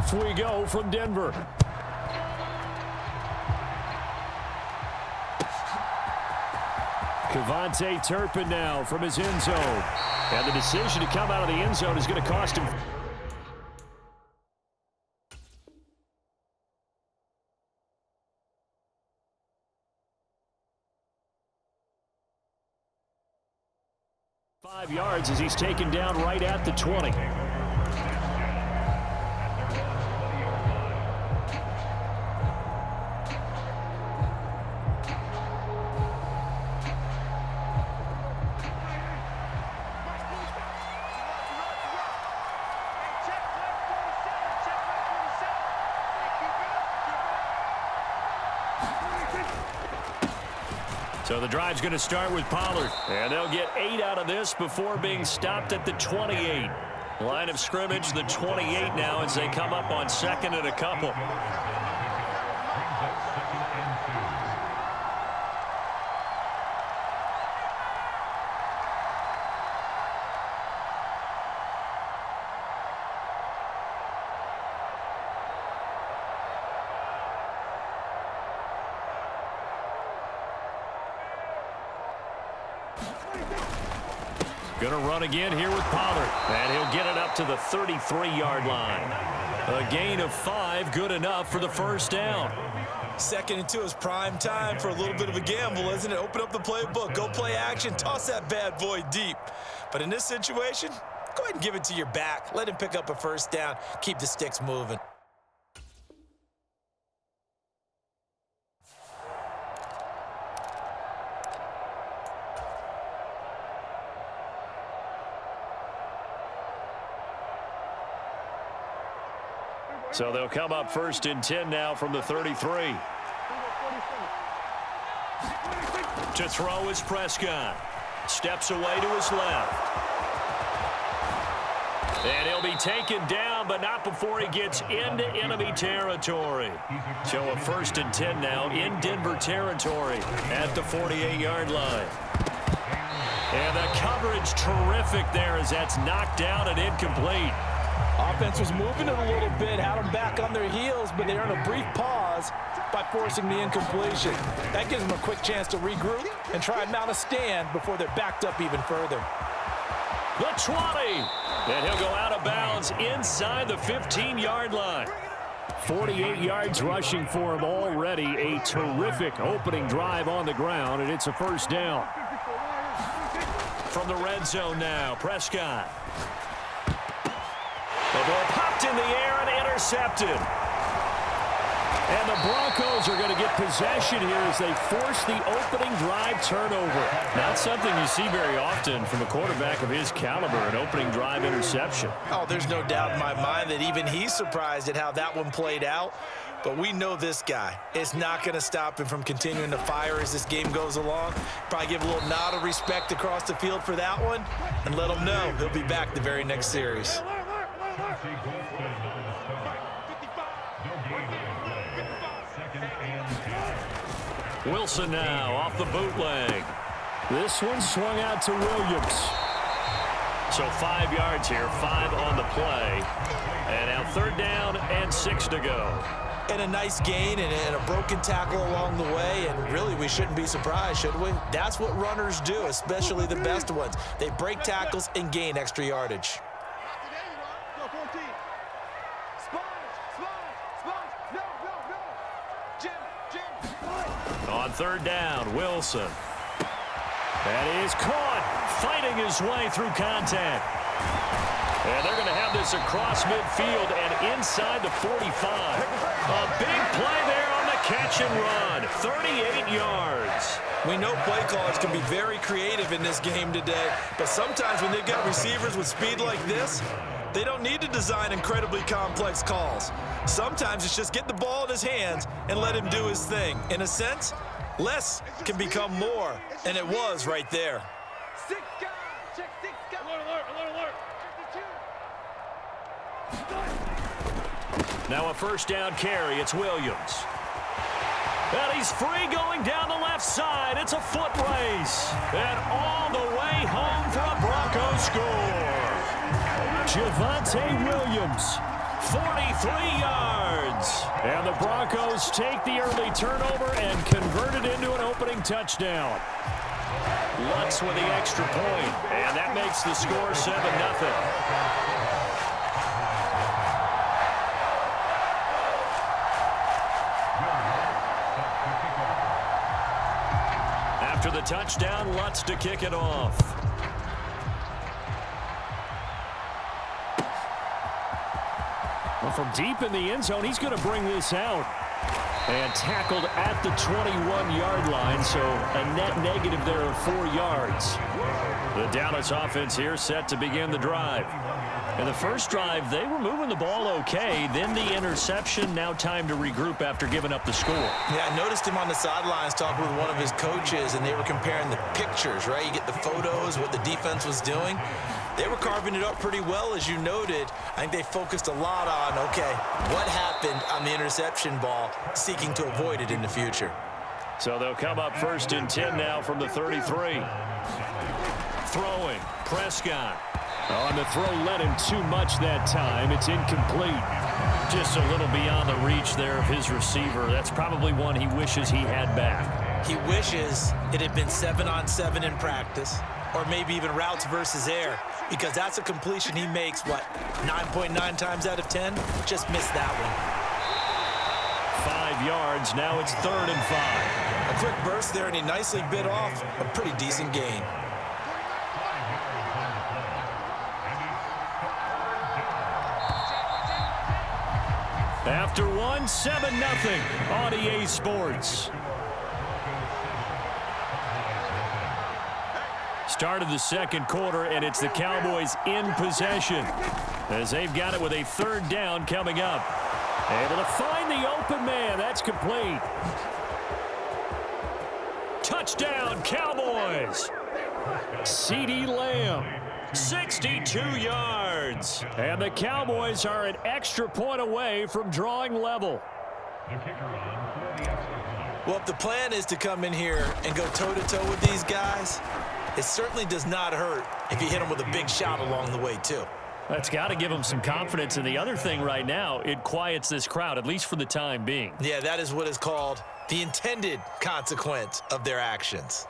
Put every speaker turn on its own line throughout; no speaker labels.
Off we go from Denver. Kevontae Turpin now from his end zone. And the decision to come out of the end zone is going to cost him. Five yards as he's taken down right at the 20. So the drive's going to start with Pollard. And they'll get 8 out of this before being stopped at the 28. Line of scrimmage, the 28 now as they come up on second and a couple. Going to run again here with Pollard. And he'll get it up to the 33-yard line. A gain of 5, good enough for the first down.
2nd and 2 is prime time for a little bit of a gamble, isn't it? Open up the playbook, go play action, toss that bad boy deep. But in this situation, go ahead and give it to your back. Let him pick up a first down, keep the sticks moving.
So they'll come up 1st and 10 now from the 33. To throw is Prescott. Steps away to his left. And he'll be taken down, but not before he gets into enemy territory. So a 1st and 10 now in Denver territory at the 48-yard line. And the coverage terrific there as that's knocked down and incomplete.
Offense was moving it a little bit, had them back on their heels, but they earned a brief pause by forcing the incompletion. That gives them a quick chance to regroup and try and mount a stand before they're backed up even further.
The 20, and he'll go out of bounds inside the 15-yard line. 48 yards rushing for him already. A terrific opening drive on the ground, and it's a first down. From the red zone now, Prescott. The ball popped in the air and intercepted. And the Broncos are going to get possession here as they force the opening drive turnover. Not something you see very often from a quarterback of his caliber, an opening drive interception.
Oh, there's no doubt in my mind that even he's surprised at how that one played out. But we know this guy is not going to stop him from continuing to fire as this game goes along. Probably give a little nod of respect across the field for that one and let him know he'll be back the very next series.
Wilson now off the bootleg. This one swung out to Williams. So 5 yards here, 5 on the play. And now 3rd down and 6 to go.
And a nice gain and a broken tackle along the way, and really we shouldn't be surprised, should we? That's what runners do, especially the best ones. They break tackles and gain extra yardage.
On 3rd down, Wilson. And he is caught, fighting his way through contact. And they're going to have this across midfield and inside the 45. A big play there on the catch and run. 38 yards.
We know play callers can be very creative in this game today, but sometimes when they've got receivers with speed like this, they don't need to design incredibly complex calls. Sometimes it's just get the ball in his hands and let him do his thing. In a sense, less can become more, and it was right there.
Now a 1st down carry. It's Williams. And he's free going down the left side. It's a foot race. And all the way home for a Broncos score. Javonte Williams 43 yards. And the Broncos take the early turnover and convert it into an opening touchdown. Lutz with the extra point, and that makes the score 7-0. After the touchdown, Lutz to kick it off. Well, from deep in the end zone, he's going to bring this out. And tackled at the 21-yard line, so a net negative there of 4 yards. The Dallas offense here set to begin the drive. In the first drive, they were moving the ball okay. Then the interception, now time to regroup after giving up the score.
Yeah, I noticed him on the sidelines talking with one of his coaches, and they were comparing the pictures, right? You get the photos, what the defense was doing. They were carving it up pretty well, as you noted. I think they focused a lot on, okay, what happened on the interception ball, seeking to avoid it in the future.
So they'll come up 1st and 10 now from the 33. Throwing, Prescott. Oh, and the throw led him too much that time. It's incomplete. Just a little beyond the reach there of his receiver. That's probably one he wishes he had back.
He wishes it had been 7-on-7 in practice, or maybe even routes versus air, because that's a completion he makes, what, 9.9 times out of 10? Just missed that one.
5 yards. Now it's 3rd and 5.
A quick burst there, and he nicely bit off a pretty decent gain.
After one, 7-0 on EA Sports. Start of the second quarter, and it's the Cowboys in possession as they've got it with a 3rd down coming up. Able to find the open man. That's complete. Touchdown, Cowboys. CeeDee Lamb, 62 yards. And the Cowboys are an extra point away from drawing level.
Well, if the plan is to come in here and go toe-to-toe with these guys, it certainly does not hurt if you hit them with a big shot along the way, too.
That's got to give them some confidence. And the other thing right now, it quiets this crowd, at least for the time being.
Yeah, that is what is called the intended consequence of their actions.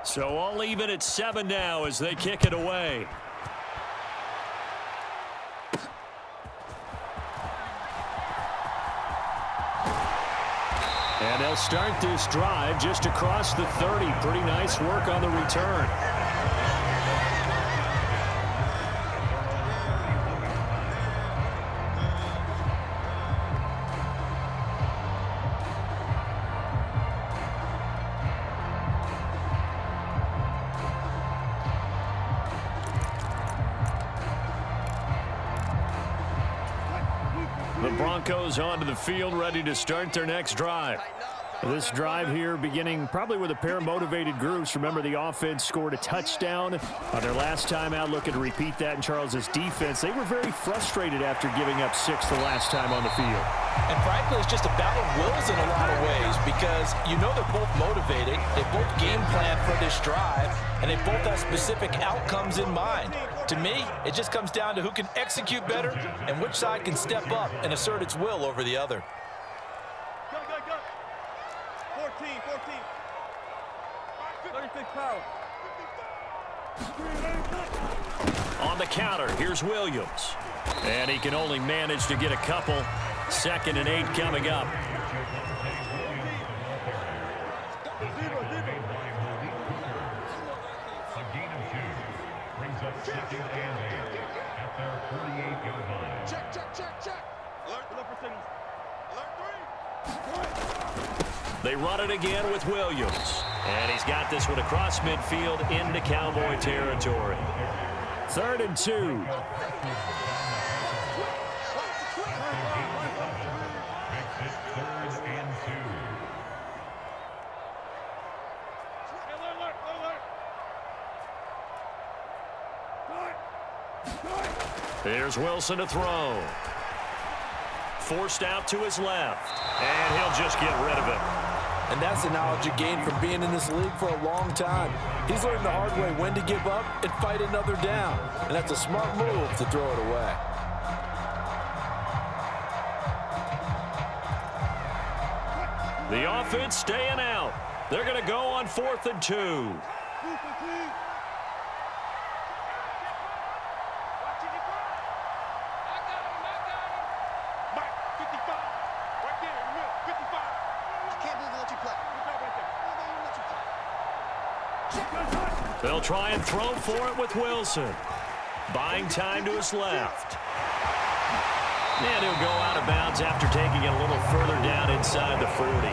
So all even at 7 now as they kick it away. And they'll start this drive just across the 30. Pretty nice work on the return. The Broncos onto the field, ready to start their next drive. This drive here beginning probably with a pair of motivated groups. Remember, the offense scored a touchdown on their last time out. Looking to repeat that in Charles's defense. They were very frustrated after giving up 6 the last time on the field.
And frankly, it's just a battle of wills in a lot of ways, because you know they're both motivated. They both game plan for this drive, and they both have specific outcomes in mind. To me, it just comes down to who can execute better and which side can step up and assert its will over the other.
36 power.
On the counter, here's Williams. And he can only manage to get a couple. 2nd and 8 coming up.
A gain of 2 brings up 2nd and 8 at their 48-yard line. Check. Alert for signals. Alert 3.
They run it again with Williams. And he's got this one across midfield into Cowboy territory. 3rd and 2. Here's Wilson to throw. Forced out to his left. And he'll just get rid of it.
And that's the knowledge you gain from being in this league for a long time. He's learned the hard way when to give up and fight another down. And that's a smart move to throw it away.
The offense staying out. They're going to go on 4th and 2. They'll try and throw for it with Wilson. Buying time to his left. And he'll go out of bounds after taking it a little further down inside the 40.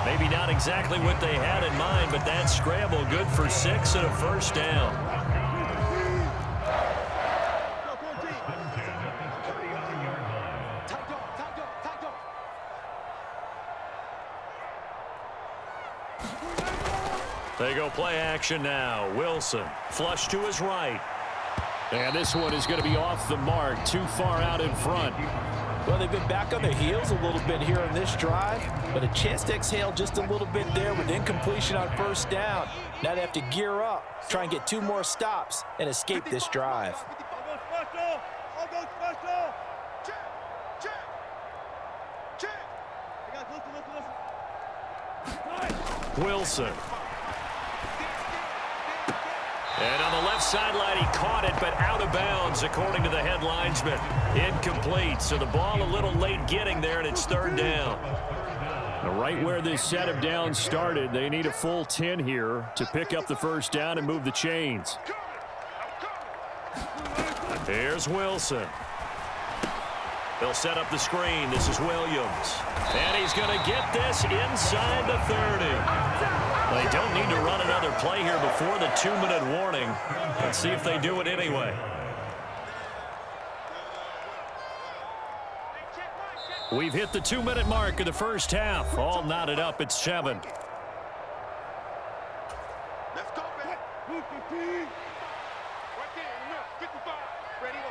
Maybe not exactly what they had in mind, but that scramble good for 6 and a first down. They go play action now. Wilson, flush to his right. And this one is going to be off the mark, too far out in front.
Well, they've been back on their heels a little bit here on this drive, but a chance to exhale just a little bit there with incompletion on first down. Now they have to gear up, try and get 2 more stops, and escape this drive.
Wilson. And on the left sideline, he caught it, but out of bounds, according to the head linesman. Incomplete, so the ball a little late getting there, and it's 3rd down. Right where this set of downs started, they need a full 10 here to pick up the first down and move the chains. Here's Wilson. They'll set up the screen. This is Williams. And he's going to get this inside the 30. They don't need to run another play here before the 2-minute warning. Let's see if they do it anyway. We've hit the 2-minute mark of the first half. All knotted up at 7.
Let's go, man. Right there, 55. Ready, go.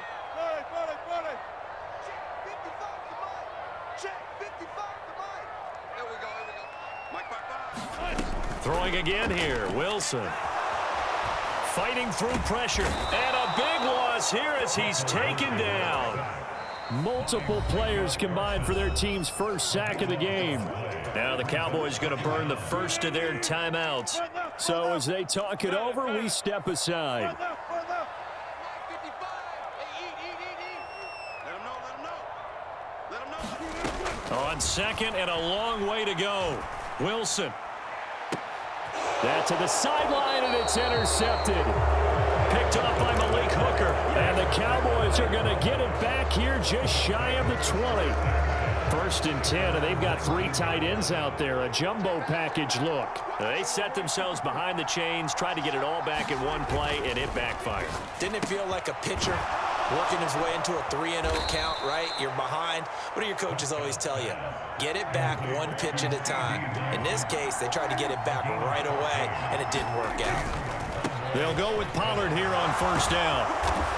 Check 55 to Mike. Check 55 to Mike. There we go. Mike, back.
Throwing again here, Wilson. Fighting through pressure. And a big loss here as he's taken down. Multiple players combined for their team's first sack of the game. Now the Cowboys going to burn the first of their timeouts. So as they talk it over, we step aside. On 2nd and a long way to go. Wilson. That to the sideline, and it's intercepted. Picked up by Malik Hooker. And the Cowboys are going to get it back here just shy of the 20. 1st and 10, and they've got 3 tight ends out there. A jumbo package look. They set themselves behind the chains, tried to get it all back in one play, and it backfired.
Didn't it feel like a pitcher working his way into a 3-0 count, right? You're behind. What do your coaches always tell you? Get it back 1 pitch at a time. In this case, they tried to get it back right away, and it didn't work out.
They'll go with Pollard here on first down.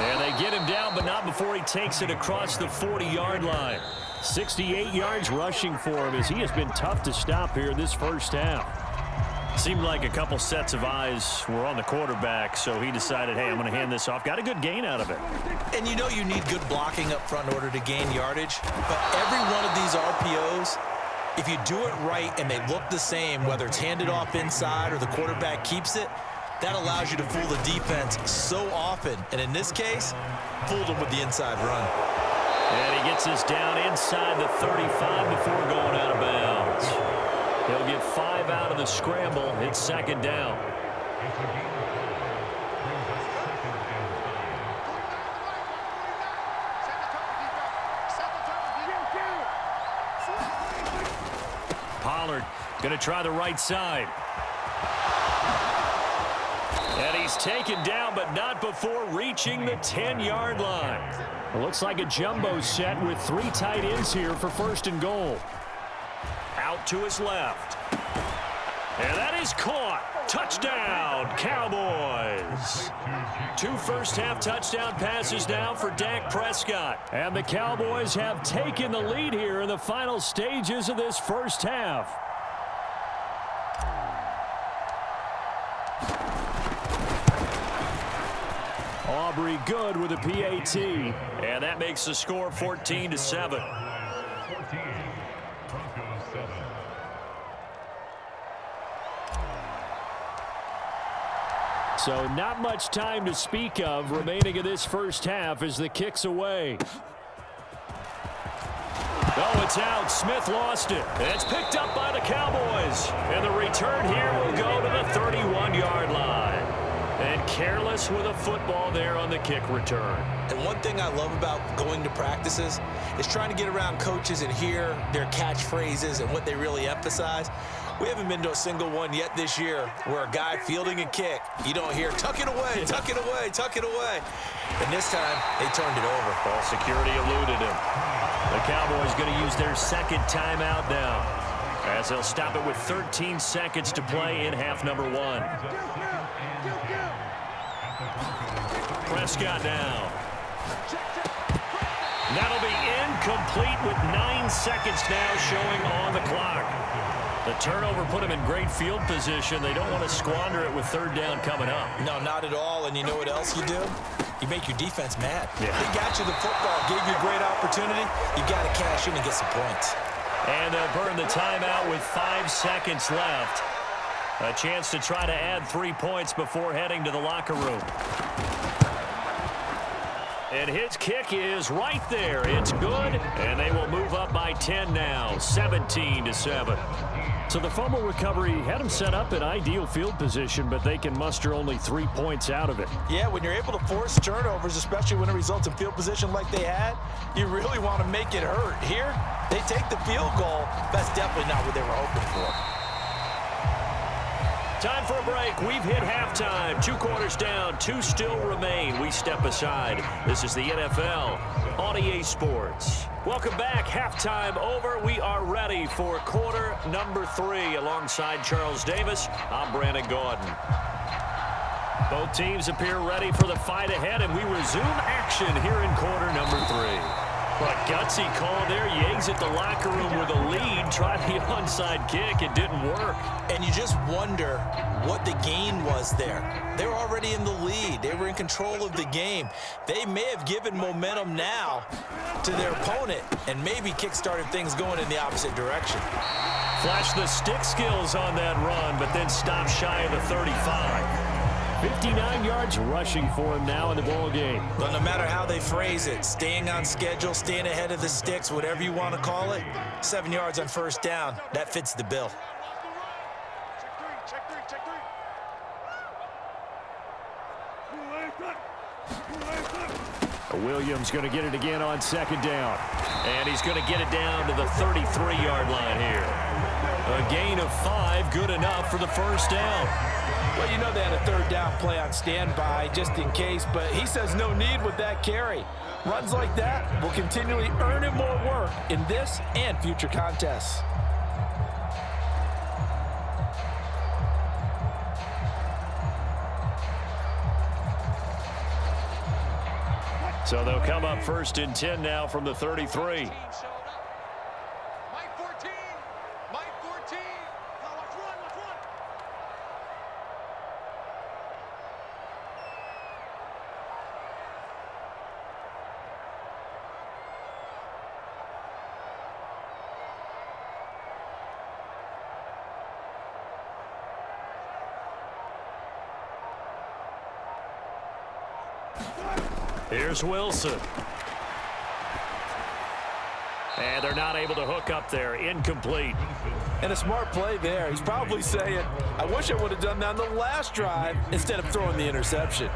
And they get him down, but not before he takes it across the 40-yard line. 68 yards rushing for him as he has been tough to stop here this first half. Seemed like a couple sets of eyes were on the quarterback, so he decided, hey, I'm going to hand this off. Got a good gain out of it.
And you know you need good blocking up front in order to gain yardage. But every one of these RPOs, if you do it right and they look the same, whether it's handed off inside or the quarterback keeps it, that allows you to fool the defense so often. And in this case, fooled them with the inside run.
And he gets this down inside the 35 before going out of bounds. He'll get 5 out of the scramble. It's 2nd down. Pollard going to try the right side. And he's taken down, but not before reaching the 10-yard line. It looks like a jumbo set with 3 tight ends here for 1st and goal. Out to his left. And that is caught. Touchdown, Cowboys. 2 first-half touchdown passes now for Dak Prescott. And the Cowboys have taken the lead here in the final stages of this first half. Aubrey good with a PAT. And that makes the score 14-7.
14, Broncos 7.
So not much time to speak of remaining in this first half as the kick's away. Oh, it's out. Smith lost it. It's picked up by the Cowboys. And the return here will go to the 31-yard line. And careless with a football there on the kick return.
And one thing I love about going to practices is trying to get around coaches and hear their catchphrases and what they really emphasize. We haven't been to a single one yet this year where a guy fielding a kick, you don't hear, tuck it away, tuck it away, tuck it away. And this time, they turned it over.
Ball security eluded him. The Cowboys going to use their second timeout now, as they'll stop it with 13 seconds to play in half number 1. Prescott now. That'll be incomplete with 9 seconds now showing on the clock. The turnover put him in great field position. They don't want to squander it with third down coming up.
No, not at all. And you know what else you do? You make your defense mad.
Yeah.
They got you the football, gave you a great opportunity. You got to cash in and get some points.
And they'll burn the timeout with 5 seconds left. A chance to try to add 3 points before heading to the locker room. And his kick is right there. It's good, and they will move up by 10 now, 17-7. So the fumble recovery had them set up in ideal field position, but they can muster only 3 points out of it.
Yeah, when you're able to force turnovers, especially when it results in field position like they had, you really want to make it hurt. Here, they take the field goal. That's definitely not what they were hoping for.
Time for a break. We've hit halftime. 2 quarters down. 2 still remain. We step aside. This is the NFL on EA Sports. Welcome back. Halftime over. We are ready for quarter number 3. Alongside Charles Davis, I'm Brandon Gaudin. Both teams appear ready for the fight ahead, and we resume action here in quarter number 3. But gutsy call there. You exit the locker room with a lead. Tried the onside kick. It didn't work.
And you just wonder what the gain was there. They were already in the lead. They were in control of the game. They may have given momentum now to their opponent and maybe kick-started things going in the opposite direction.
Flashed the stick skills on that run, but then stopped shy of the 35. 59 yards rushing for him now in the ball game.
But no matter how they phrase it, staying on schedule, staying ahead of the sticks, whatever you want to call it, 7 yards on first down, that fits the bill.
Williams going to get it again on second down. And he's going to get it down to the 33-yard line here. A gain of 5, good enough for the first down.
Well, you know they had a third down play on standby just in case, but he says no need with that carry. Runs like that will continually earn him more work in this and future contests.
So they'll come up first and 10 now from the 33. Here's Wilson. And they're not able to hook up there. Incomplete.
And a smart play there. He's probably saying, I wish I would have done that on the last drive instead of throwing the interception.